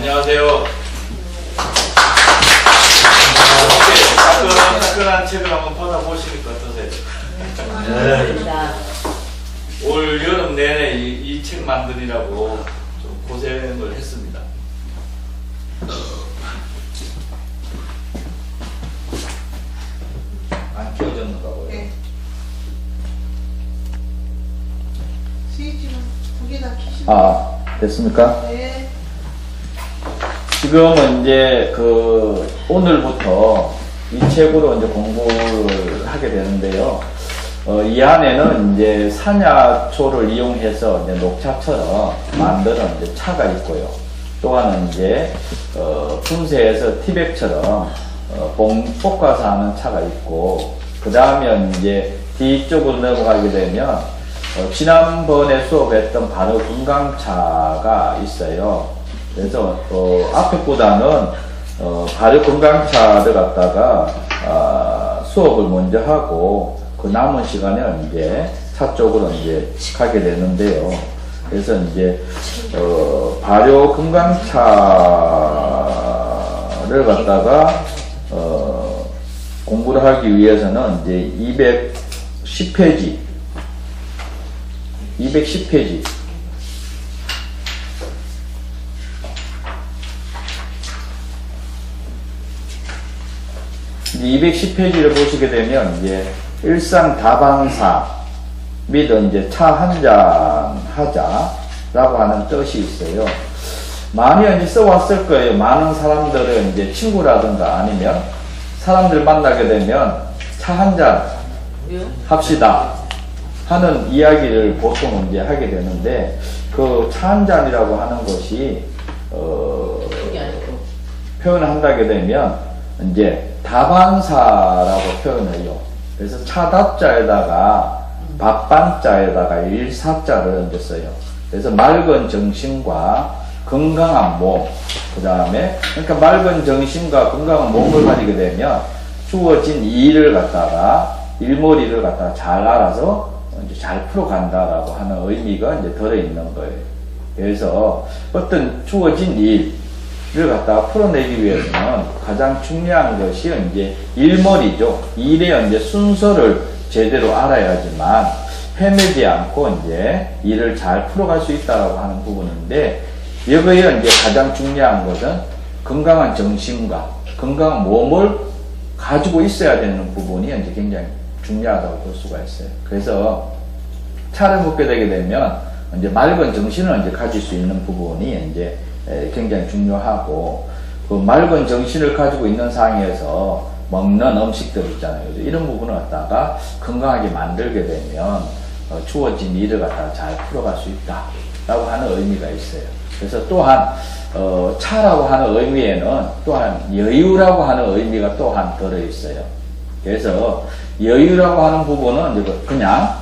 안녕하세요. 따끈한 책을 한번 받아보시니까 어떠세요? 네. 올 여름 내내 이 책 만드느라고 좀 고생을 했습니다. 안 끼워졌는가 봐요. 네. 스위치는 두 개 다 키시고. 아, 됐습니까? 네. 지금은 이제 오늘부터 이 책으로 이제 공부를 하게 되는데요. 이 안에는 이제 산야초를 이용해서 이제 녹차처럼 만드는 이제 차가 있고요. 또한은 이제, 분쇄해서 티백처럼, 볶아서 하는 차가 있고, 그 다음에 이제 뒤쪽으로 넘어가게 되면, 지난번에 수업했던 바로 건강차가 있어요. 그래서 앞에보다는 발효 건강차를 갖다가 수업을 먼저 하고 그 남은 시간에 이제 차 쪽으로 이제 가게 되는데요. 그래서 이제 발효 건강차를 갖다가 공부를 하기 위해서는 이제 210페이지 210페이지를 보시게 되면 이제 일상다방사 및 이제 차 한잔 하자라고 하는 뜻이 있어요. 많이 이제 써왔을 거예요. 많은 사람들은 이제 친구라든가 아니면 사람들 만나게 되면 차 한잔 합시다 하는 이야기를 보통 이제 하게 되는데 그 차 한잔이라고 하는 것이 표현을 한다게 되면 이제 다반사라고 표현을 해요. 그래서 차답자에다가 밥반자에다가 일사자를 얹었어요. 그래서 맑은 정신과 건강한 몸, 그 다음에 그러니까 맑은 정신과 건강한 몸을 가지게 되면 주어진 일을 갖다가 일머리를 갖다가 잘 알아서 이제 잘 풀어간다라고 하는 의미가 이제 들어있는 거예요. 그래서 어떤 주어진 일을 갖다가 풀어내기 위해서는 가장 중요한 것이 이제 일머리죠. 일의 이제 순서를 제대로 알아야지만 헤매지 않고 이제 일을 잘 풀어갈 수 있다라고 하는 부분인데 여기에 이제 가장 중요한 것은 건강한 정신과 건강한 몸을 가지고 있어야 되는 부분이 이제 굉장히 중요하다고 볼 수가 있어요. 그래서 차를 먹게 되게 되면 이제 맑은 정신을 이제 가질 수 있는 부분이 이제 굉장히 중요하고 그 맑은 정신을 가지고 있는 상황에서 먹는 음식들 있잖아요. 이런 부분을 갖다가 건강하게 만들게 되면 주어진 일을 갖다가 잘 풀어갈 수 있다라고 하는 의미가 있어요. 그래서 또한 차라고 하는 의미에는 또한 여유라고 하는 의미가 또한 들어있어요. 그래서 여유라고 하는 부분은 이제 그냥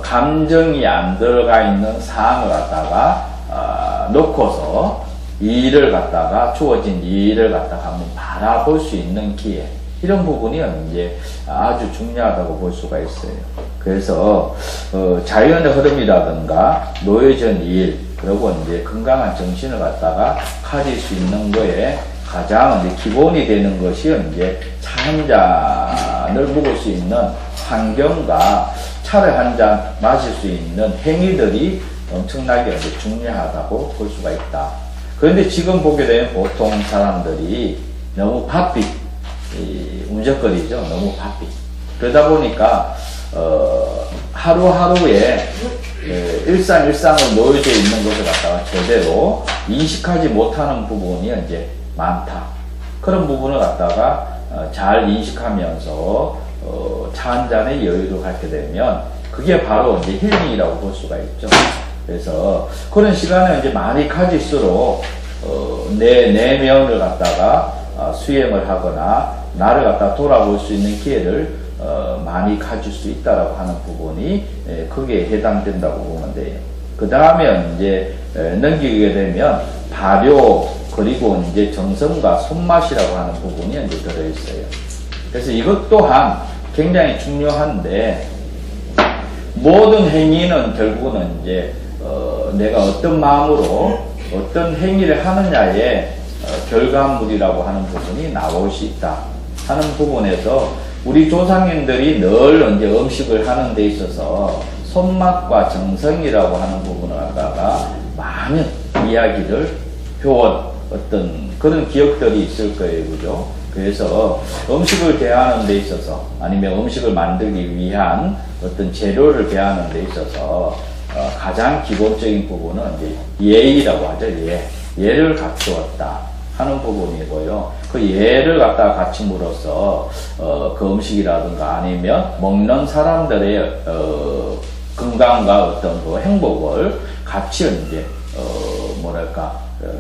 감정이 안 들어가 있는 사항을 갖다가 놓고서 일을 갖다가 주어진 일을 갖다가 한번 바라볼 수 있는 기회, 이런 부분이 이제 아주 중요하다고 볼 수가 있어요. 그래서 자연의 흐름이라든가 놓여진 일, 그리고 이제 건강한 정신을 갖다가 가질 수 있는 거에 가장 이제 기본이 되는 것이 이제 차 한 잔을 먹을 수 있는 환경과 차를 한 잔 마실 수 있는 행위들이 엄청나게 이제 중요하다고 볼 수가 있다. 그런데 지금 보게 되면 보통 사람들이 너무 바삐 움적거리죠. 너무 바삐. 그러다 보니까 하루하루에 일상을 놓여져 있는 것을 갖다가 제대로 인식하지 못하는 부분이 이제 많다. 그런 부분을 갖다가 잘 인식하면서 차 한 잔의 여유를 갖게 되면 그게 바로 이제 힐링이라고 볼 수가 있죠. 그래서 그런 시간을 이제 많이 가질수록 내 내면을 갖다가 수행을 하거나 나를 갖다 돌아볼 수 있는 기회를 많이 가질 수 있다라고 하는 부분이 거기에 해당된다고 보면 돼요. 그 다음에 이제 넘기게 되면 발효 그리고 이제 정성과 손맛이라고 하는 부분이 이제 들어있어요. 그래서 이것 또한 굉장히 중요한데 모든 행위는 결국은 이제 내가 어떤 마음으로 어떤 행위를 하느냐에 결과물이라고 하는 부분이 나올 수 있다 하는 부분에서 우리 조상님들이 늘 이제 음식을 하는 데 있어서 손맛과 정성이라고 하는 부분을 갖다가 많은 이야기를 해온 어떤 그런 기억들이 있을 거예요. 그죠? 그래서 음식을 대하는 데 있어서 아니면 음식을 만들기 위한 어떤 재료를 대하는 데 있어서 가장 기본적인 부분은 이제 예의라고 하죠. 예를 갖추었다 하는 부분이고요. 그 예를 갖다가 갖춤으로써 그 음식이라든가 아니면 먹는 사람들의 건강과 어떤 그 행복을 같이 이제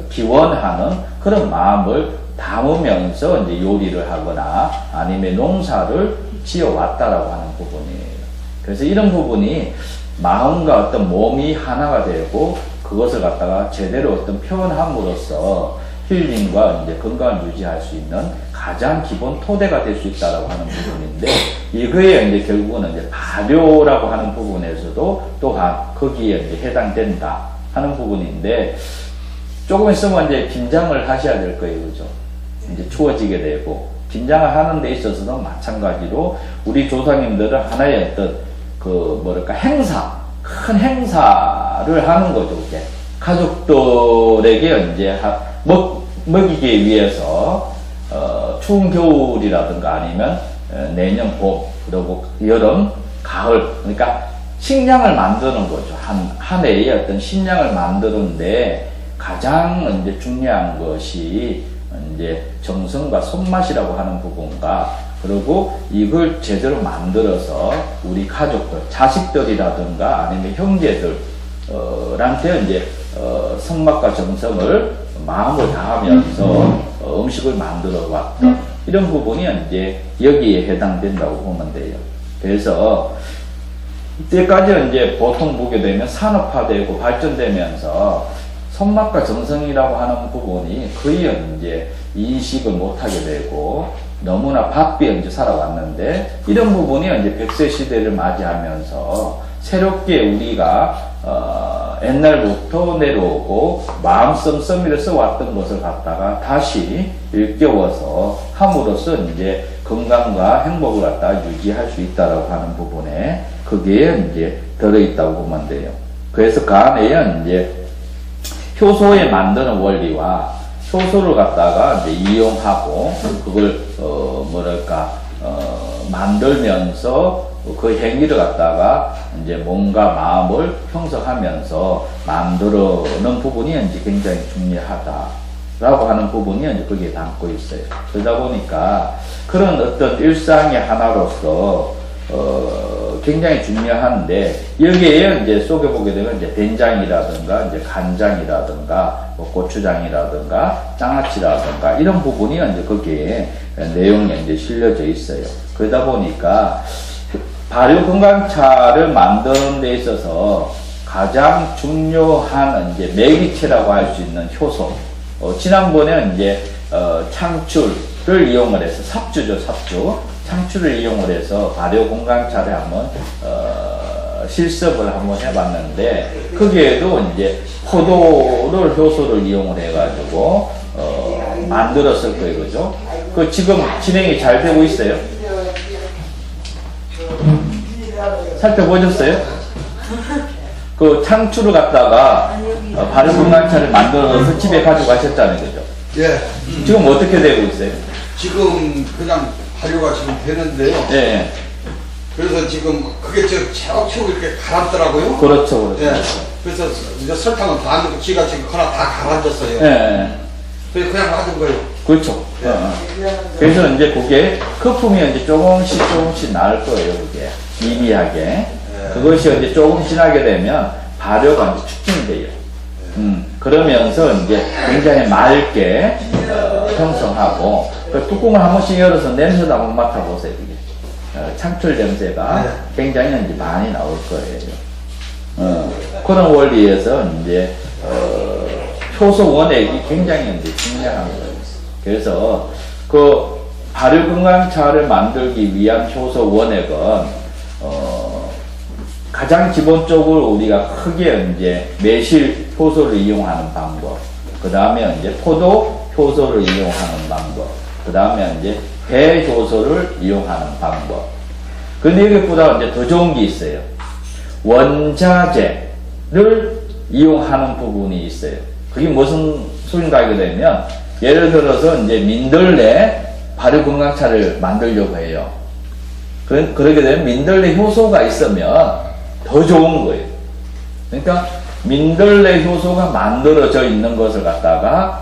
기원하는 그런 마음을 담으면서 이제 요리를 하거나 아니면 농사를 지어왔다라고 하는 부분이에요. 그래서 이런 부분이 마음과 어떤 몸이 하나가 되고 그것을 갖다가 제대로 어떤 표현함으로써 힐링과 이제 건강을 유지할 수 있는 가장 기본 토대가 될 수 있다라고 하는 부분인데, 이거에 이제 결국은 이제 발효라고 하는 부분에서도 또한 거기에 이제 해당된다 하는 부분인데, 조금 있으면 이제 긴장을 하셔야 될 거예요. 그죠? 이제 추워지게 되고, 긴장을 하는 데 있어서도 마찬가지로 우리 조상님들은 하나의 어떤 행사, 큰 행사를 하는 거죠. 이게 가족들에게 이제 먹이기 위해서 추운 겨울이라든가 아니면 내년 봄, 그리고 여름, 가을, 그러니까 식량을 만드는 거죠. 한 해의 어떤 식량을 만드는데 가장 이제 중요한 것이 이제 정성과 손맛이라고 하는 부분과, 그리고 이걸 제대로 만들어서 우리 가족들, 자식들이라든가 아니면 형제들한테 이제 손맛과 정성을 마음을 다하면서 음식을 만들어 왔던 이런 부분이 이제 여기에 해당된다고 보면 돼요. 그래서 이때까지 이제 보통 보게 되면 산업화되고 발전되면서 손맛과 정성이라고 하는 부분이 거의 이제 인식을 못하게 되고 너무나 바삐 이제 살아왔는데, 이런 부분이 이제 100세 시대를 맞이하면서 새롭게 우리가 옛날부터 내려오고 마음 씀씀이를 써왔던 것을 갖다가 다시 일깨워서 함으로써 이제 건강과 행복을 갖다가 유지할 수 있다라고 하는 부분에 그게 이제 들어있다고 보면 돼요. 그래서 그 안에 이제 효소에 만드는 원리와 효소를 갖다가 이제 이용하고 그걸 만들면서 그 행위를 갖다가 이제 몸과 마음을 형성하면서 만들어는 부분이 이제 굉장히 중요하다라고 하는 부분이 이제 거기에 담고 있어요. 그러다 보니까 그런 어떤 일상의 하나로서 굉장히 중요한데, 여기에 이제 속여보게 되면 이제 된장이라든가 이제 간장이라든가 뭐 고추장이라든가 장아찌라든가 이런 부분이 이제 거기에 내용이 이제 실려져 있어요. 그러다 보니까 발효 건강차를 만드는 데 있어서 가장 중요한 이제 매기체라고 할 수 있는 효소. 지난번에 이제 창출을 이용을 해서 삽주죠, 삽주. 창출을 이용을 해서 발효 건강차를 한번 실습을 한번 해봤는데, 거기에도 이제 포도를 효소를 이용을 해가지고 만들었을 거예요, 그죠? 그 지금 진행이 잘 되고 있어요? 살펴보셨어요? 그 창출을 갖다가 발효 건강차를 만들어서 집에 가져가셨잖아요, 그죠? 예. 지금 어떻게 되고 있어요? 지금 그냥 발효가 지금 되는데요. 예. 그래서 지금 그게 차곡차곡 이렇게 가라앉더라고요. 그렇죠, 그렇죠. 예. 그래서 이제 설탕은 다 안 넣고 지가 지금 하나 다 가라앉았어요. 예. 그래서 그냥 놔둔 거예요. 그렇죠. 예. 그래서 이제 그게 거품이 이제 조금씩 나올 거예요, 그게. 미미하게. 그것이 이제 조금 지나게 되면 발효가 이제 축진이 돼요. 그러면서 이제 굉장히 맑게 형성하고, 그 뚜껑을 한 번씩 열어서 냄새도 한번 맡아보세요, 이게. 창출 냄새가 굉장히 이제 많이 나올 거예요. 그런 원리에서 이제, 효소 원액이 굉장히 이제 중요한 거예요. 그래서 그 발효 건강차를 만들기 위한 효소 원액은, 가장 기본적으로 우리가 크게 이제 매실 효소를 이용하는 방법, 그 다음에 이제 포도 효소를 이용하는 방법. 그 다음에 이제 배효소를 이용하는 방법. 근데 여기보다 이제 더 좋은 게 있어요. 원자재를 이용하는 부분이 있어요. 그게 무슨 소린가 하게 되면, 예를 들어서 이제 민들레 발효건강차를 만들려고 해요. 그러게 되면 민들레 효소가 있으면 더 좋은 거예요. 그러니까 민들레 효소가 만들어져 있는 것을 갖다가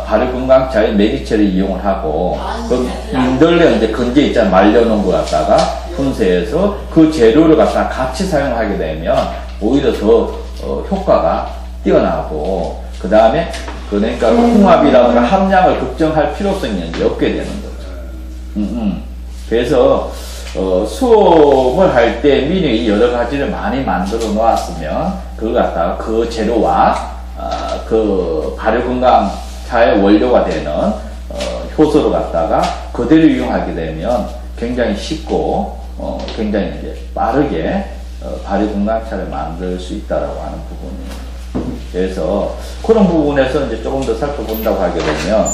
발효건강차의 매기체를 이용을 하고, 그 민들레 이제 건재 있잖아, 말려놓은 거 갖다가 분쇄해서 그 재료를 갖다가 같이 사용하게 되면 오히려 더 효과가 뛰어나고, 그 다음에 그러니까 홍합이라든가 함량을 걱정할 필요성이 이제 없게 되는 거죠. 그래서 수업을 할 때 미리 여러 가지를 많이 만들어 놓았으면 그걸 갖다가 그 재료와 그 발효건강차의 원료가 되는 효소를 갖다가 그대로 이용하게 되면 굉장히 쉽고 굉장히 이제 빠르게 발효건강차를 만들 수 있다라고 하는 부분이에요. 그래서 그런 부분에서 이제 조금 더 살펴본다고 하게 되면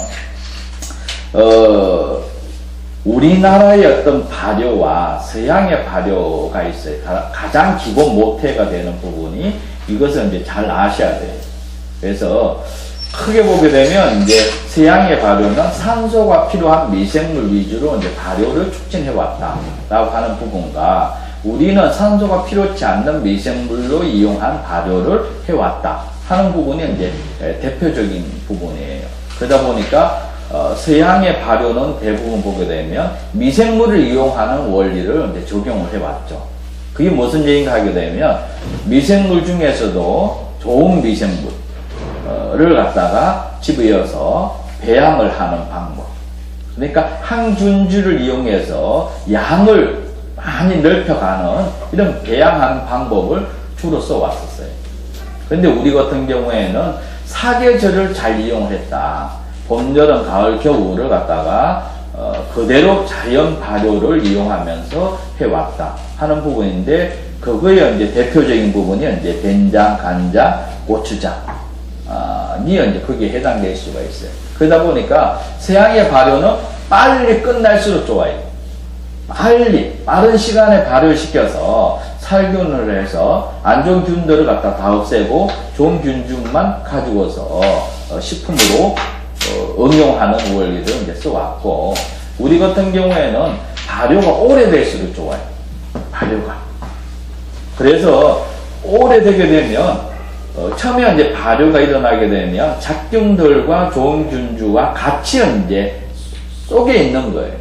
우리나라의 어떤 발효와 서양의 발효가 있어요. 가장 기본 모태가 되는 부분이 이것을 이제 잘 아셔야 돼요. 그래서 크게 보게 되면 이제 서양의 발효는 산소가 필요한 미생물 위주로 이제 발효를 촉진해 왔다라고 하는 부분과, 우리는 산소가 필요치 않는 미생물로 이용한 발효를 해왔다 하는 부분이 이제 대표적인 부분이에요. 그러다 보니까 서양의 발효는 대부분 보게 되면 미생물을 이용하는 원리를 이제 적용을 해왔죠. 그게 무슨 얘기인가 하게 되면, 미생물 중에서도 좋은 미생물을 갖다가 집어여서 배양을 하는 방법. 그러니까 항균주를 이용해서 양을 많이 넓혀가는 이런 배양하는 방법을 주로 써왔었어요. 그런데 우리 같은 경우에는 사계절을 잘 이용을 했다. 봄, 여름, 가을, 겨울을 갖다가 그대로 자연 발효를 이용하면서 해왔다 하는 부분인데, 그거의 이제 대표적인 부분이 이제 된장, 간장, 고추장이 이제 거기에 해당될 수가 있어요. 그러다 보니까 서양의 발효는 빨리 끝날수록 좋아요. 빠른 시간에 발효시켜서 살균을 해서 안 좋은 균들을 갖다 다 없애고 좋은 균중만 가지고서 식품으로 응용하는 원리를 이제 써왔고, 우리 같은 경우에는 발효가 오래될수록 좋아요. 발효가. 그래서 오래되게 되면 처음에 이제 발효가 일어나게 되면 작균들과 좋은 균주와 같이 이제 속에 있는 거예요.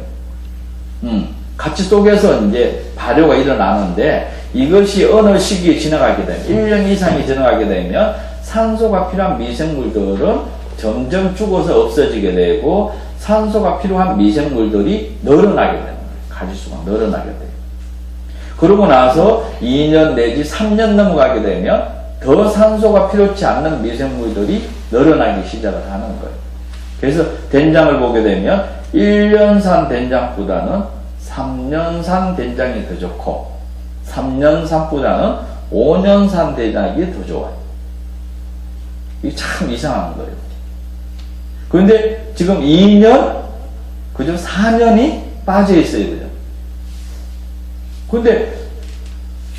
같이 속에서 이제 발효가 일어나는데, 이것이 어느 시기에 지나가게 되면 1년 이상이 지나가게 되면 산소가 필요한 미생물들은 점점 죽어서 없어지게 되고, 산소가 필요한 미생물들이 늘어나게 되는 거예요. 가지수가 늘어나게 돼요. 그러고 나서 2년 내지 3년 넘어가게 되면 더 산소가 필요치 않는 미생물들이 늘어나기 시작을 하는 거예요. 그래서 된장을 보게 되면 1년산 된장보다는 3년산 된장이 더 좋고, 3년산보다는 5년산 된장이 더 좋아요. 이게 참 이상한 거예요. 그런데 지금 2년, 그죠? 4년이 빠져 있어요. 그죠? 근데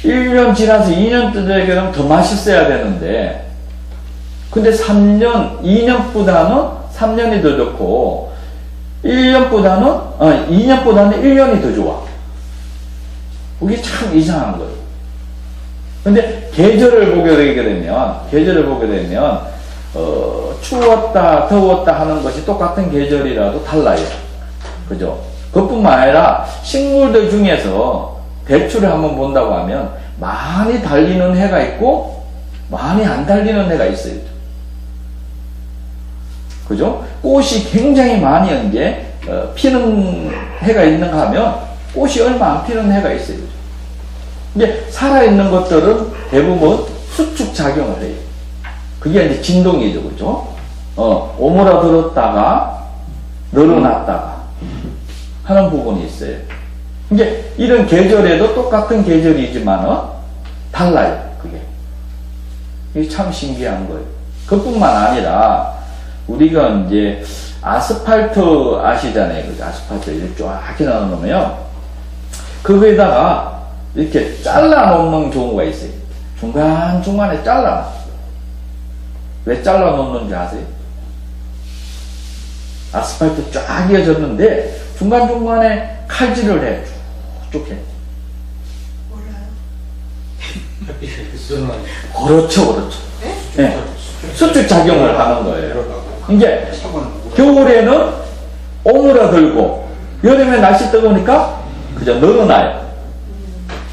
1년 지나서 2년 되게 되면 더 맛있어야 되는데, 근데 2년보다는 3년이 더 좋고, 2년보다는 1년이 더 좋아. 그게 참 이상한 거예요. 근데 계절을 보게 되면, 추웠다, 더웠다 하는 것이 똑같은 계절이라도 달라요. 그죠? 그뿐만 아니라 식물들 중에서 대추를 한번 본다고 하면 많이 달리는 해가 있고 많이 안 달리는 해가 있어요. 그죠? 꽃이 굉장히 많이 이제 피는 해가 있는가 하면 꽃이 얼마 안 피는 해가 있어요. 이제 살아있는 것들은 대부분 수축작용을 해요. 그게 이제 진동이죠. 그죠? 오므라들었다가 늘어났다가 하는 부분이 있어요. 이제 이런 계절에도 똑같은 계절이지만은 달라요. 그게. 이게 참 신기한 거예요. 그뿐만 아니라 우리가 이제 아스팔트 아시잖아요. 그죠? 아스팔트 이렇게 쫙 해놓으면 그거에다가 이렇게 잘라 놓는 경우가 있어요. 중간중간에 잘라. 왜 잘라 놓는지 아세요? 아스팔트 쫙 이어졌는데 중간중간에 칼질을 해. 쭉 해. 몰라요. 그렇죠, 그렇죠. 네. 수축 작용을 하는 거예요. 이제 차고는 겨울에는 오므라들고 여름에 날씨 뜨거우니까 그저 늘어나요.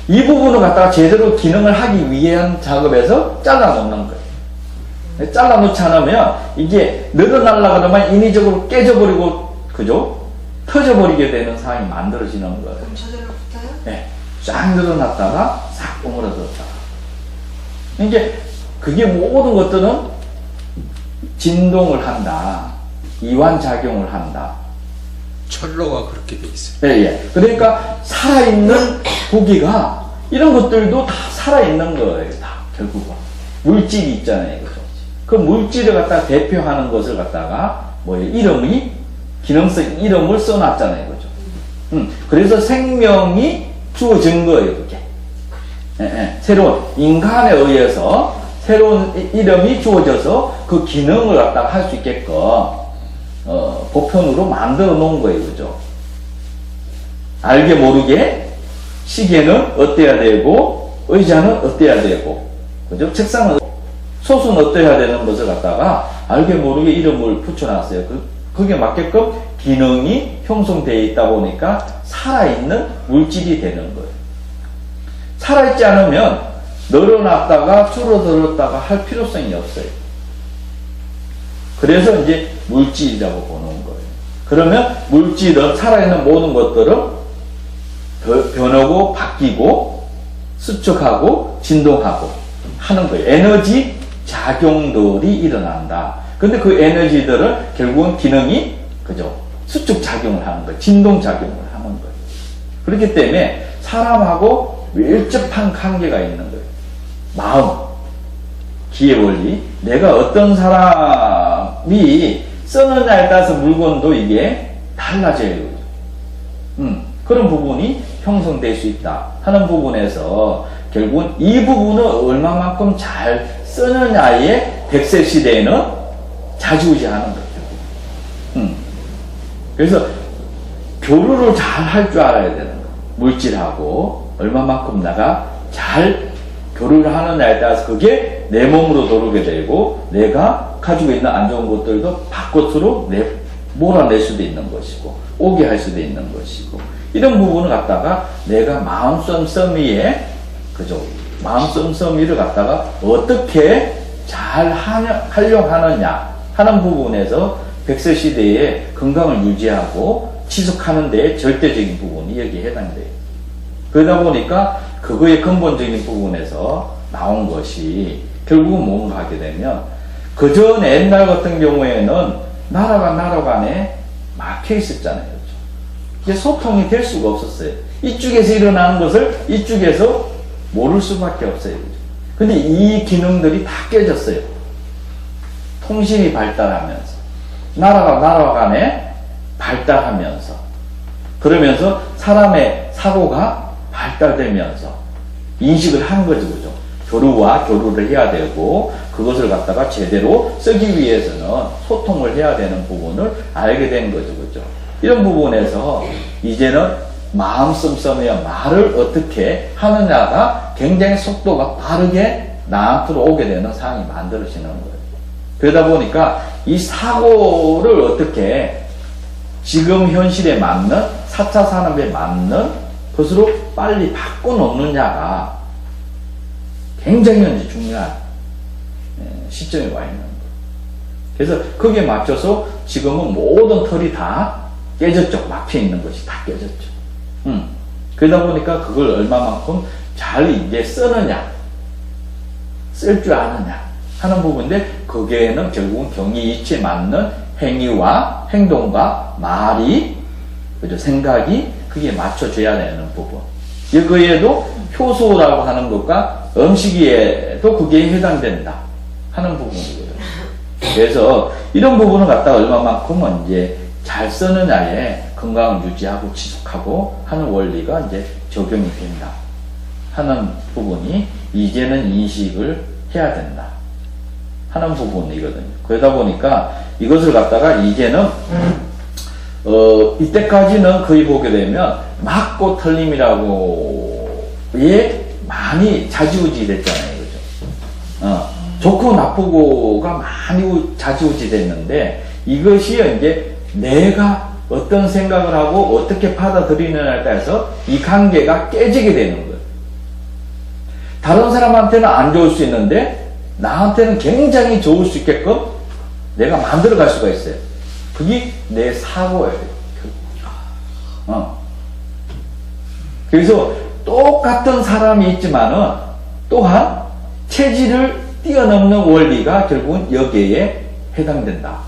이 부분을 갖다가 제대로 기능을 하기 위한 작업에서 잘라 놓는 거예요. 잘라 놓지 않으면 이게 늘어나려고 그러면 인위적으로 깨져버리고 그죠? 터져버리게 되는 상황이 만들어지는 거예요. 그럼 저절로 붙어요? 네. 쫙 늘어났다가 싹 오므라들었다가 이게 그게 모든 것들은 진동을 한다. 이완작용을 한다. 철로가 그렇게 돼 있어요. 예, 예. 그러니까 살아있는 고기가 이런 것들도 다 살아있는 거예요. 다 결국은 물질이 있잖아요. 그죠? 그 물질을 갖다 대표하는 것을 갖다가 뭐예요? 이름이 기능성 이름을 써놨잖아요. 그죠? 그래서 생명이 주어진 거예요. 그게. 예, 예. 새로운 인간에 의해서 새로운 이름이 주어져서 그 기능을 갖다가 할 수 있게끔 보편으로 만들어 놓은 거예요. 그죠? 알게 모르게 시계는 어때야 되고 의자는 어때야 되고 그죠? 책상은 솥은 어때야 되는 것을 갖다가 알게 모르게 이름을 붙여놨어요. 그게 맞게끔 기능이 형성되어 있다 보니까 살아있는 물질이 되는 거예요. 살아있지 않으면 늘어났다가 줄어들었다가 할 필요성이 없어요. 그래서 이제 물질이라고 보는 거예요. 그러면 물질은 살아있는 모든 것들은 변하고 바뀌고 수축하고 진동하고 하는 거예요. 에너지 작용들이 일어난다. 근데 그 에너지들은 결국은 기능이 그죠? 수축 작용을 하는 거예요. 진동 작용을 하는 거예요. 그렇기 때문에 사람하고 밀접한 관계가 있는 거예요. 마음, 기의 원리, 내가 어떤 사람이 쓰느냐에 따라서 물건도 이게 달라져요. 그런 부분이 형성될 수 있다 하는 부분에서 결국은 이 부분을 얼마만큼 잘 쓰느냐에 100세 시대에는 좌지우지하는 거죠. 그래서 교류를 잘 할 줄 알아야 되는 거예요. 물질하고 얼마만큼 내가 잘 교류를 하느냐에 따라서 그게 내 몸으로 들어오게 되고 내가 가지고 있는 안 좋은 것들도 바깥으로 몰아낼 수도 있는 것이고 오게 할 수도 있는 것이고 이런 부분을 갖다가 내가 마음 씀씀이에 그죠? 마음 씀씀이를 갖다가 어떻게 잘 활용하느냐 하는 부분에서 100세 시대에 건강을 유지하고 지속하는 데 절대적인 부분이 여기에 해당돼요. 그러다 보니까 그거의 근본적인 부분에서 나온 것이 결국은 뭔가 하게 되면 그전 옛날 같은 경우에는 나라가 나라 간에 막혀 있었잖아요. 그렇죠? 이게 소통이 될 수가 없었어요. 이쪽에서 일어나는 것을 이쪽에서 모를 수밖에 없어요. 그렇죠? 근데 이 기능들이 다 깨졌어요. 통신이 발달하면서 나라가 나라 간에 발달하면서 그러면서 사람의 사고가 발달되면서 인식을 하는 거죠. 그죠? 교류와 교류를 해야 되고 그것을 갖다가 제대로 쓰기 위해서는 소통을 해야 되는 부분을 알게 된 거죠. 그죠? 이런 부분에서 이제는 마음 씀씀이야 말을 어떻게 하느냐가 굉장히 속도가 빠르게 나한테로 오게 되는 상황이 만들어지는 거예요. 그러다 보니까 이 사고를 어떻게 지금 현실에 맞는 4차 산업에 맞는 것으로 빨리 바꿔놓느냐가 굉장히 현재 중요한 시점에 와 있는 거예요. 그래서 거기에 맞춰서 지금은 모든 털이 다 깨졌죠. 막혀있는 것이 다 깨졌죠. 그러다 보니까 그걸 얼마만큼 잘 이제 쓰느냐, 쓸 줄 아느냐 하는 부분인데 거기에는 결국은 경이이치에 맞는 행위와 행동과 말이 그죠? 생각이 그게 맞춰줘야 되는 부분. 여기에도 효소라고 하는 것과 음식에도 그게 해당된다 하는 부분이거든요. 그래서 이런 부분을 갖다가 얼마만큼은 이제 잘 쓰느냐에 건강을 유지하고 지속하고 하는 원리가 이제 적용이 된다 하는 부분이 이제는 인식을 해야 된다 하는 부분이거든요. 그러다 보니까 이것을 갖다가 이제는 이때까지는 거의 보게 되면 맞고 틀림이라고에 많이 좌지우지 됐잖아요. 그죠? 좋고 나쁘고가 많이 좌지우지 됐는데 이것이 이제 내가 어떤 생각을 하고 어떻게 받아들이느냐에 따라서 이 관계가 깨지게 되는 거예요. 다른 사람한테는 안 좋을 수 있는데 나한테는 굉장히 좋을 수 있게끔 내가 만들어 갈 수가 있어요. 그게 내 사고예요. 그래서 똑같은 사람이 있지만은 또한 체질을 뛰어넘는 원리가 결국은 여기에 해당된다.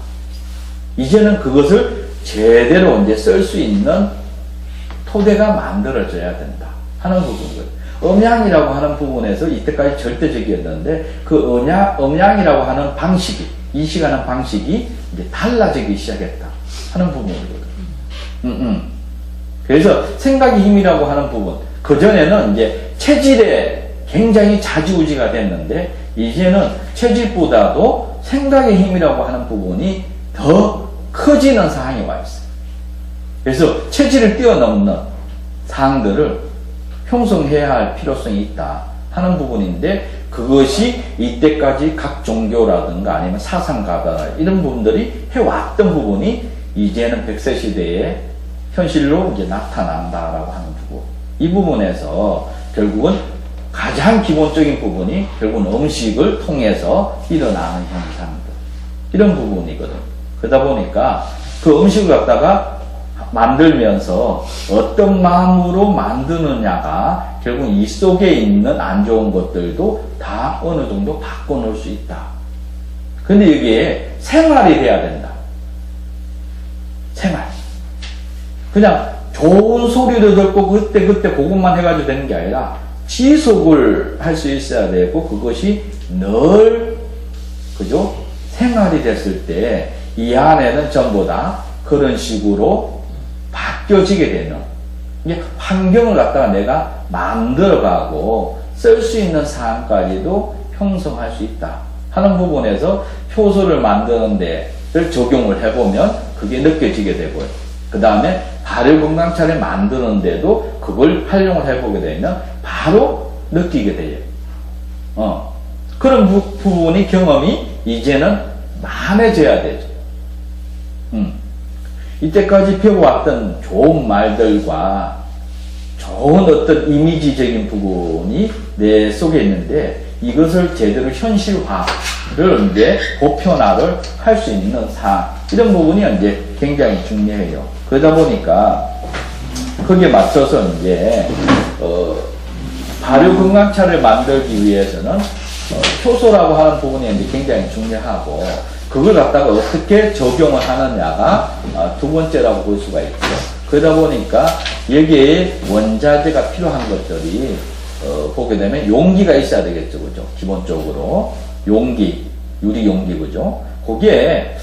이제는 그것을 제대로 이제 쓸 수 있는 토대가 만들어져야 된다 하는 부분이거든요. 음양이라고 하는 부분에서 이때까지 절대적이었는데 그 음양이라고 하는 방식이, 이식하는 방식이 이제 달라지기 시작했다 하는 부분이거든요. 그래서 생각의 힘이라고 하는 부분, 그전에는 이제 체질에 굉장히 좌지우지가 됐는데 이제는 체질보다도 생각의 힘이라고 하는 부분이 더 커지는 상황이 와 있어요. 그래서 체질을 뛰어넘는 사항들을 형성해야 할 필요성이 있다 하는 부분인데 그것이 이때까지 각 종교라든가 아니면 사상가다 이런 부분들이 해왔던 부분이 이제는 100세 시대에 현실로 이제 나타난다라고 하는 부분. 이 부분에서 결국은 가장 기본적인 부분이 결국은 음식을 통해서 일어나는 현상들. 이런 부분이거든. 그러다 보니까 그 음식을 갖다가 만들면서 어떤 마음으로 만드느냐가 결국 이 속에 있는 안 좋은 것들도 다 어느 정도 바꿔놓을 수 있다. 근데 이게 생활이 돼야 된다. 생활. 그냥 좋은 소리를 듣고 그때 그것만 해가지고 되는 게 아니라 지속을 할 수 있어야 되고 그것이 늘 그죠? 생활이 됐을 때 이 안에는 전부 다 그런 식으로 바뀌어지게 되는 이게 환경을 갖다가 내가 만들어가고 쓸 수 있는 사항까지도 형성할 수 있다 하는 부분에서 효소를 만드는 데를 적용을 해보면 그게 느껴지게 되고요. 그 다음에 발효건강차를 만드는데도 그걸 활용을 해보게 되면 바로 느끼게 돼요. 그런 부분이 경험이 이제는 많아져야 되죠. 이때까지 배워왔던 좋은 말들과 좋은 어떤 이미지적인 부분이 내 속에 있는데 이것을 제대로 현실화를 이제 보편화를 할 수 있는 사항 이런 부분이 이제 굉장히 중요해요. 그러다 보니까 거기에 맞춰서 이제 발효 건강차를 만들기 위해서는 효소라고 하는 부분이 이제 굉장히 중요하고 그걸 갖다가 어떻게 적용을 하느냐가 두 번째라고 볼 수가 있죠. 그러다 보니까 여기에 원자재가 필요한 것들이 보게 되면 용기가 있어야 되겠죠, 그죠? 기본적으로 용기, 유리 용기, 그죠? 거기에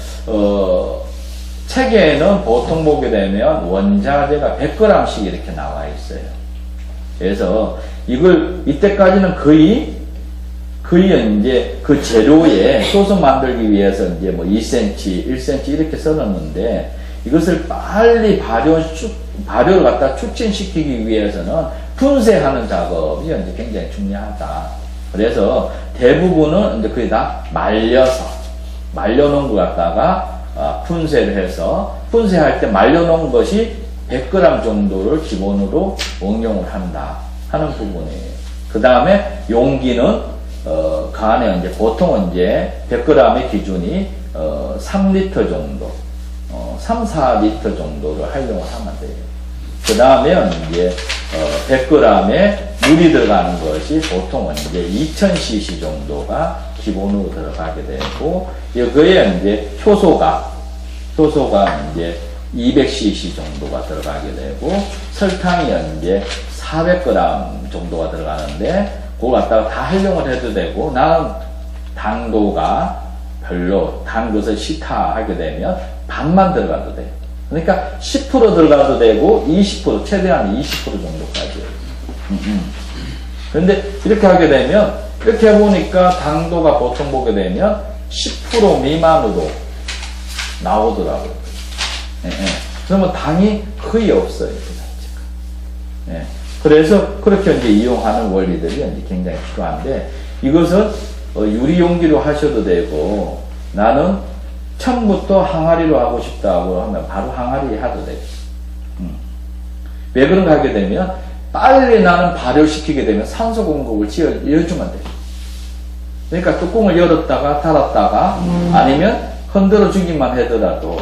책에는 보통 보게 되면 원자재가 100g씩 이렇게 나와 있어요. 그래서 이걸 이때까지는 거의 이제 그 재료에 소스 만들기 위해서 이제 뭐 2cm, 1cm 이렇게 써놨는데 이것을 빨리 발효를 갖다 촉진시키기 위해서는 분쇄하는 작업이 이제 굉장히 중요하다. 그래서 대부분은 이제 거의 다 말려놓은 거 갖다가 분쇄를 해서 분쇄할 때 말려놓은 것이 100g 정도를 기본으로 응용을 한다 하는 부분이에요. 그 다음에 용기는 그 안에 이제 보통은 이제 100g의 기준이 3리터 정도, 3, 4리터 정도를 활용을 하면 돼요. 그 다음에 이제 100g의 물이 들어가는 것이 보통은 이제 2000cc 정도가 기본으로 들어가게 되고 여기에 이제 효소가 이제 200cc 정도가 들어가게 되고 설탕이 이제 400g 정도가 들어가는데 그걸 갖다가 다 활용을 해도 되고 나는 당도가 별로 단 것을 싫다 하게 되면 반만 들어가도 돼요. 그러니까 10% 들어가도 되고 20% 최대한 20% 정도까지. 그런데 이렇게 하게 되면 이렇게 해보니까 당도가 보통 보게 되면 10% 미만으로 나오더라고요. 예, 예. 그러면 당이 거의 없어요. 예. 그래서 그렇게 이제 이용하는 원리들이 이제 굉장히 필요한데 이것은 유리 용기로 하셔도 되고 나는 처음부터 항아리로 하고 싶다고 하면 바로 항아리 해도 돼요. 왜 그런가 하게 되면 빨리 나는 발효시키게 되면 산소 공급을 이어주면 돼요. 그러니까 뚜껑을 열었다가 닫았다가 아니면 흔들어 주기만 하더라도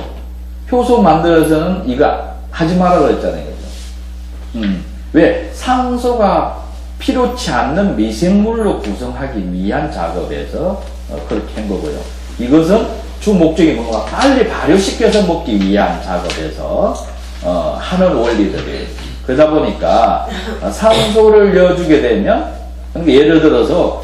효소 만들어서는 이거 하지 말라 그랬잖아요. 그죠? 왜? 산소가 필요치 않는 미생물로 구성하기 위한 작업에서 그렇게 한 거고요. 이것은 주 목적이 뭔가 빨리 발효시켜서 먹기 위한 작업에서 하는 원리들이에요. 그러다 보니까 산소를 넣어주게 되면 그러니까 예를 들어서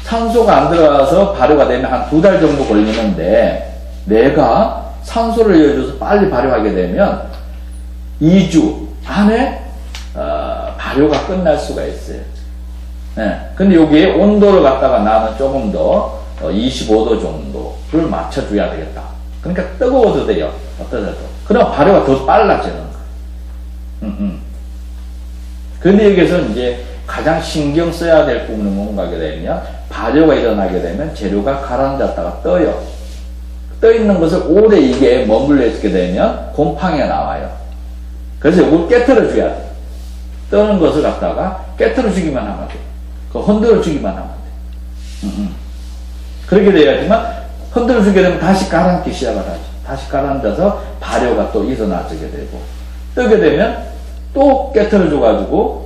산소가 안 들어가서 발효가 되면 한 2달 정도 걸리는데 내가 산소를 넣어줘서 빨리 발효하게 되면 2주 안에 발효가 끝날 수가 있어요. 네. 근데 여기에 온도를 갖다가 나는 조금 더 25도 정도를 맞춰줘야 되겠다. 그러니까 뜨거워도 돼요. 어떠셔도. 그럼 발효가 더 빨라지는 거예요. 그런데 여기서 이제 가장 신경 써야 될 부분은 뭔가 하게 되면 발효가 일어나게 되면 재료가 가라앉았다가 떠요. 떠 있는 것을 오래 이게 머물러 있게 되면 곰팡이가 나와요. 그래서 이걸 깨트려 줘야 돼. 떠는 것을 갖다가 깨트려 주기만 하면 돼. 그 흔들어 주기만 하면 돼. 그렇게 돼야지만 흔들어 주게 되면 다시 가라앉기 시작을 하죠. 다시 가라앉아서 발효가 또 일어나게 되고 뜨게 되면 또 깨트려 줘가지고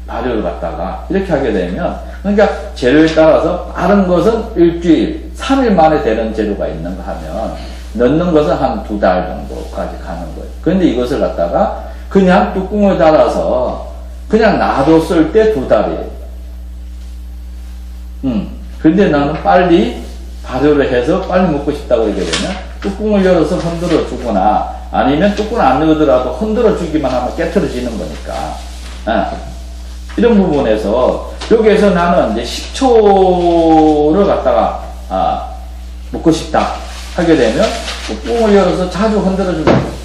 발효를 갖다가 이렇게 하게 되면 그러니까 재료에 따라서 빠른 것은 일주일, 3일 만에 되는 재료가 있는가 하면 넣는 것은 한 2달 정도까지 가는 거예요. 그런데 이것을 갖다가 그냥 뚜껑을 달아서 그냥 놔뒀을 때 2달이에요. 근데 나는 빨리 발효를 해서 빨리 먹고 싶다고 그러게 되면 뚜껑을 열어서 흔들어 주거나 아니면 뚜껑을 안 열더라도 흔들어 주기만 하면 깨트려지는 거니까. 이런 부분에서 여기에서 나는 이제 식초를 갖다가 먹고 싶다 하게 되면 뚜껑을 열어서 자주 흔들어 주는 거예요.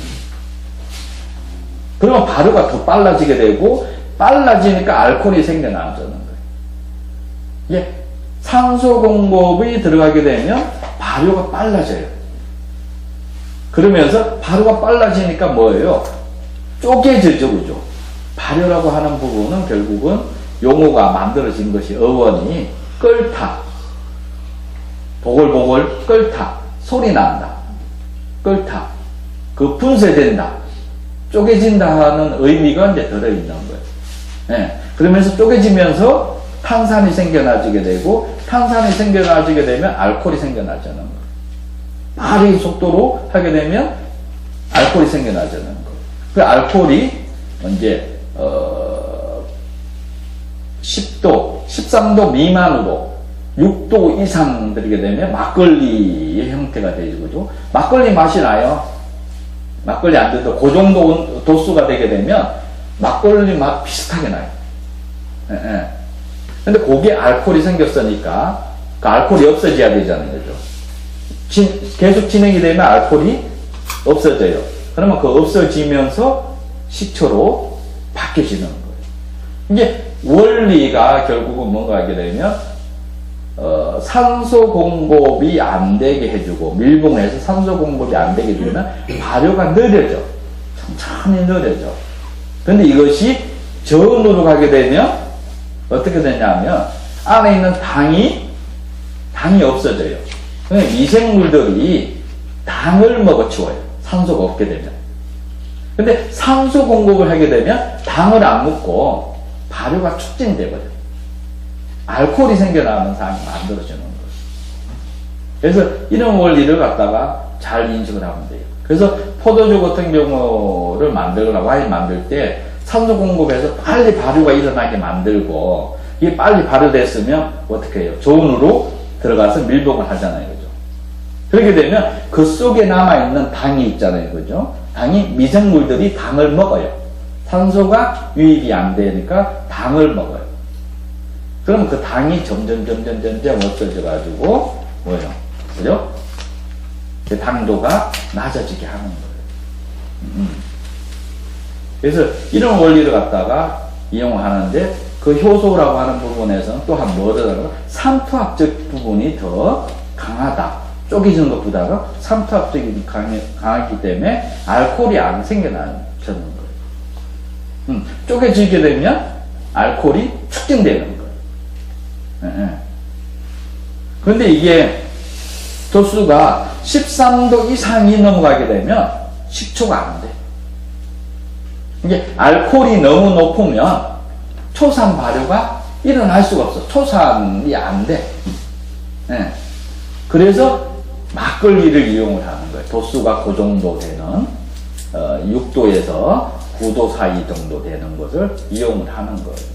그러면 발효가 더 빨라지게 되고 빨라지니까 알코올이 생겨나는 거예요. 이게 산소 공급이 들어가게 되면 발효가 빨라져요. 그러면서 발효가 빨라지니까 뭐예요? 쪼개져죠, 그죠? 발효라고 하는 부분은 결국은 용어가 만들어진 것이 어원이 끓다, 보글보글 끓다, 소리 난다, 끓다, 그 분쇄된다, 쪼개진다 하는 의미가 이제 들어있는 거예요. 네. 그러면서 쪼개지면서 탄산이 생겨나지게 되고 탄산이 생겨나지게 되면 알코올이 생겨나자는 거예요. 빠른 속도로 하게 되면 알코올이 생겨나자는 거예요. 그 알코올이 이제 10도, 13도 미만으로 6도 이상 들게 되면 막걸리의 형태가 되죠. 그죠? 막걸리 맛이 나요. 막걸리 안 돼도 그 정도 도수가 되게 되면 막걸리 맛 비슷하게 나요. 예, 예. 근데 거기에 알코올이 생겼으니까 그 알코올이 없어져야 되잖아요. 그죠? 계속 진행이 되면 알코올이 없어져요. 그러면 그 없어지면서 식초로 바뀌어지는 거예요. 이게 원리가 결국은 뭔가 하게 되면 산소 공급이 안 되게 해주고 밀봉해서 산소 공급이 안 되게 해주면 발효가 느려져. 천천히 느려져. 근데 이것이 저온으로 가게 되면 어떻게 되냐면 안에 있는 당이 없어져요. 그러니까 미생물들이 당을 먹어치워요. 산소가 없게 되면. 근데 산소 공급을 하게 되면 당을 안 먹고 발효가 촉진되거든요. 알코올이 생겨나는 상황이 만들어지는 거예요. 그래서 이런 원리를 갖다가 잘 인식을 하면 돼요. 그래서 포도주 같은 경우를 만들거나 와인 만들 때 산소 공급해서 빨리 발효가 일어나게 만들고 이게 빨리 발효됐으면 어떻게 해요? 저온으로 들어가서 밀봉을 하잖아요. 그죠? 그렇게 되면 그 속에 남아있는 당이 있잖아요. 그죠? 당이 미생물들이 당을 먹어요. 산소가 유입이 안 되니까 당을 먹어요. 그럼 그 당이 점점 없어져가지고, 뭐예요? 그죠? 그 당도가 낮아지게 하는 거예요. 그래서 이런 원리를 갖다가 이용하는데 그 효소라고 하는 부분에서는 또한 뭐더라고요? 삼투압적 부분이 더 강하다. 쪼개지는 것보다는 삼투압적이 강하기 때문에 알코올이 안 생겨나는 거예요. 쪼개지게 되면 알코올이 축진되는 거예요. 그런데 이게 도수가 13도 이상이 넘어가게 되면 식초가 안 돼. 이게 알코올이 너무 높으면 초산 발효가 일어날 수가 없어. 초산이 안 돼. 그래서 막걸리를 이용을 하는 거예요. 도수가 그 정도 되는 6도에서 9도 사이 정도 되는 것을 이용을 하는 거예요.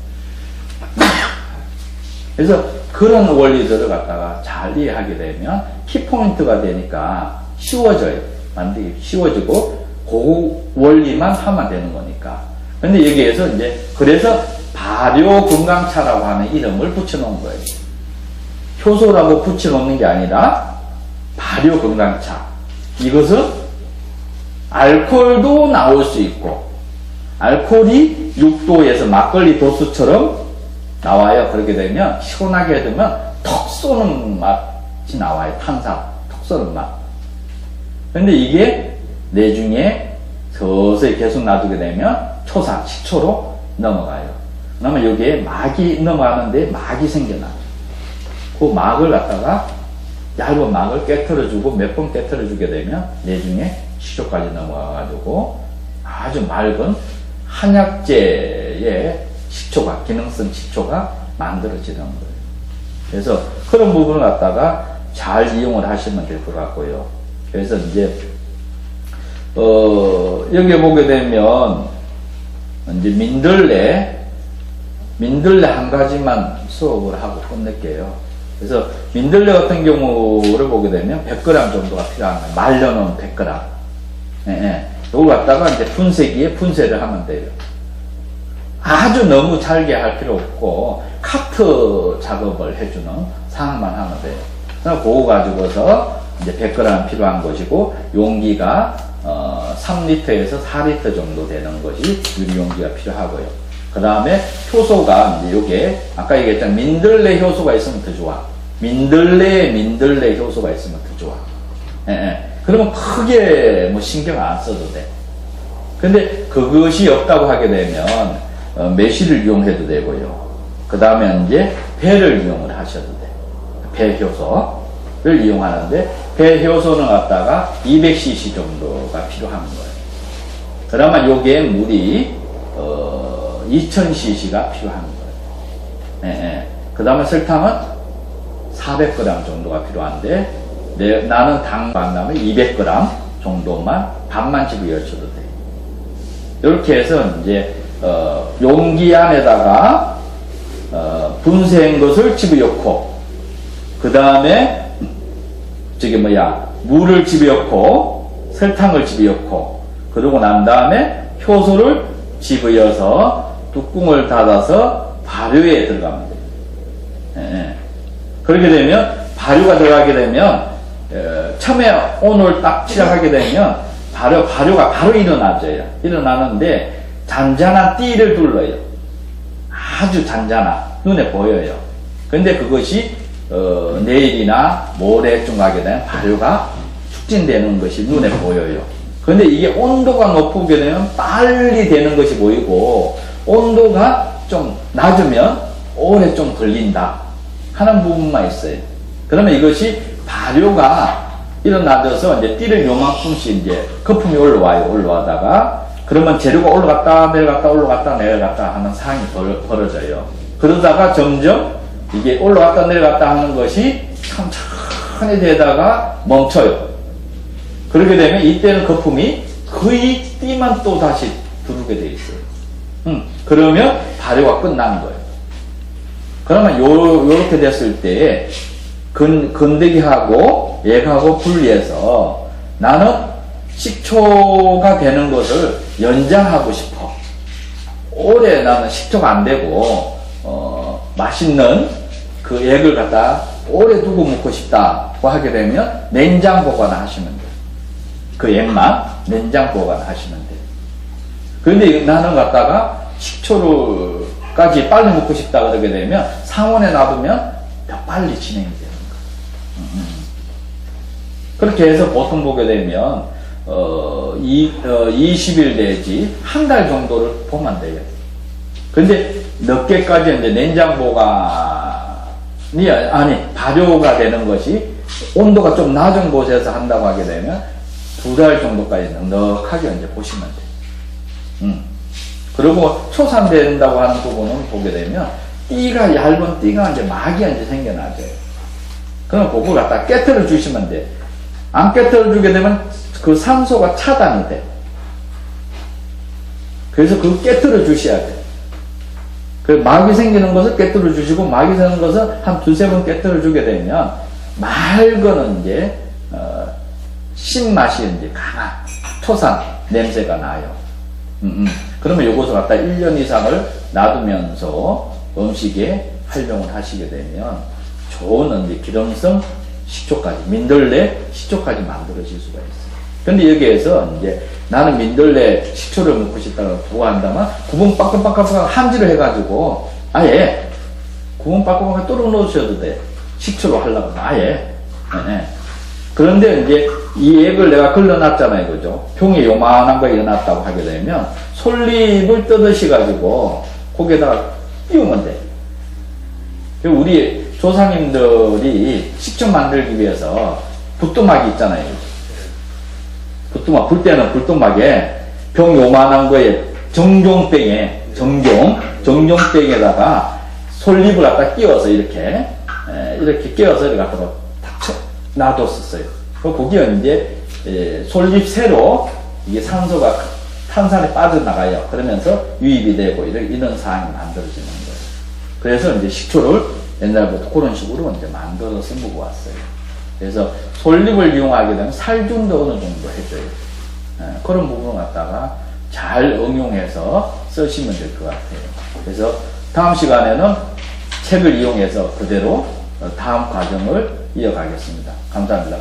그래서 그런 원리들을 갖다가 잘 이해하게 되면 키포인트가 되니까 쉬워져요. 만들기 쉬워지고 그 원리만 하면 되는 거니까. 근데 여기에서 이제 그래서 발효 건강차라고 하는 이름을 붙여놓은 거예요. 효소라고 붙여놓는 게 아니라 발효 건강차. 이것은 알코올도 나올 수 있고 알코올이 6도에서 막걸리 도수처럼 나와요. 그렇게 되면 시원하게 해두면 턱 쏘는 맛이 나와요. 탄산 턱 쏘는 맛. 근데 이게 내중에 서서히 계속 놔두게 되면 초산, 식초로 넘어가요. 그러면 여기에 막이 넘어가는데 막이 생겨나요. 그 막을 갖다가 얇은 막을 깨트려주고 몇 번 깨트려주게 되면 내중에 식초까지 넘어가가지고 아주 맑은 한약재의 식초가, 기능성 식초가 만들어지는 거예요. 그래서 그런 부분을 갖다가 잘 이용을 하시면 될 것 같고요. 그래서 이제 여기 보게 되면 이제 민들레 한 가지만 수업을 하고 끝낼게요. 그래서 민들레 같은 경우를 보게 되면 100g 정도가 필요한 거예요. 말려놓은 100g. 이걸 갖다가 이제 분쇄기에 분쇄를 하면 돼요. 아주 너무 잘게 할 필요 없고 카트 작업을 해주는 상황만 하면 돼요. 그래서 그거 가지고서 이제 100g 필요한 것이고 용기가 3리터에서 4리터 정도 되는 것이 유리용기가 필요하고요. 그 다음에 효소가 이제 요게 아까 얘기했잖아요. 민들레 효소가 있으면 더 좋아. 민들레 효소가 있으면 더 좋아. 그러면 크게 뭐 신경 안 써도 돼. 근데 그것이 없다고 하게 되면 매실을 이용해도 되고요. 그 다음에 이제 배를 이용을 하셔도 돼. 배 효소를 이용하는데 배 효소는 갖다가 200cc 정도가 필요한 거예요. 그러면 여기에 물이 2000cc가 필요한 거예요. 그 다음에 설탕은 400g 정도가 필요한데 나는 당 만나면 200g 정도만 반만 집어넣으셔도 돼요. 이렇게 해서 이제 용기 안에다가 분쇄한 것을 집어넣고 그 다음에 물을 집어넣고 설탕을 집어넣고 그러고 난 다음에 효소를 집어넣어서 뚜껑을 닫아서 발효에 들어가면 돼요. 그렇게 되면 발효가 들어가게 되면 처음에 온을 딱 시작하게 되면 발효가 바로 일어나는데 잔잔한 띠를 둘러요. 아주 잔잔한 눈에 보여요. 근데 그것이 내일이나 모레쯤 가게 되면 발효가 축진되는 것이 눈에 보여요. 근데 이게 온도가 높게 되면 빨리 되는 것이 보이고 온도가 좀 낮으면 오래 좀 걸린다 하는 부분만 있어요. 그러면 이것이 발효가 일어나서 이제 띠를 요만큼씩 이제 거품이 올라와다가 그러면 재료가 올라갔다 내려갔다 하는 상황이 벌어져요. 그러다가 점점 이게 올라갔다 내려갔다 하는 것이 천천히 되다가 멈춰요. 그렇게 되면 이때는 거품이 거의 띠만 또 다시 들어오게 돼 있어요. 그러면 발효가 끝난 거예요. 그러면 요렇게 됐을 때 건더기하고 액하고 분리해서 나는 식초가 되는 것을 연장하고 싶어. 오래 나는 식초가 안 되고 맛있는 그 액을 갖다 오래 두고 먹고 싶다고 하게 되면 냉장 보관하시면 돼요. 그 액만 냉장 보관하시면 돼요. 그런데 나는 갖다가 식초를까지 빨리 먹고 싶다 그러게 되면 상온에 놔두면 더 빨리 진행이 되는 거예요. 그렇게 해서 보통 보게 되면 20일 내지 한 달 정도를 보면 돼요. 근데 늦게까지 이제 냉장 보관이 발효가 되는 것이 온도가 좀 낮은 곳에서 한다고 하게 되면 2달 정도까지 넉넉하게 이제 보시면 돼요. 그리고 초산된다고 하는 부분은 보게 되면 띠가 얇은 띠가 이제 막이 이제 생겨나죠. 그럼 그걸 갖다 깨트려 주시면 돼. 안 깨트려 주게 되면 그 산소가 차단이 돼. 그래서 그거 깨트려 주셔야 돼. 그 막이 생기는 것을 깨트려 주시고 막이 생기는 것을 한 2-3번 깨트려 주게 되면 맑은 이제 신맛이 이제 강한 초산 냄새가 나요. 그러면 요것을 갖다 1년 이상을 놔두면서 음식에 활용을 하시게 되면 좋은 이제 기름성 식초까지, 민들레 식초까지 만들어질 수가 있어요. 근데 여기에서 이제 나는 민들레 식초를 먹고 싶다고 한다면 구분 빠끔빠끔빠끔 함지를 해가지고 아예 구분 빠끔빠끔 뚫어 놓으셔도 돼. 식초로 하려고 하면 아예. 네. 그런데 이제 이 액을 내가 걸러놨잖아요. 그죠? 병에 요만한 거 넣어놨다고 하게 되면 솔잎을 뜯으셔가지고 거기에다가 띄우면 돼. 우리 조상님들이 식초 만들기 위해서 붓도막이 있잖아요. 붓도막, 불 때는 붓도막에 병 요만한 거에 정종병에, 정종병에다가 솔잎을 갖다 끼워서 이렇게 끼워서 이렇게 갖다가 탁 놔뒀었어요. 거기에 이제 솔잎 새로 이게 산소가 탄산이 빠져나가요. 그러면서 유입이 되고 이런 상황이 만들어지는 거예요. 그래서 이제 식초를 옛날부터 그런 식으로 이제 만들어서 먹어왔어요. 그래서 솔잎을 이용하게 되면 살균도 어느 정도 해줘요. 그런 부분을 갖다가 잘 응용해서 쓰시면 될 것 같아요. 그래서 다음 시간에는 책을 이용해서 그대로 다음 과정을 이어가겠습니다. 감사합니다.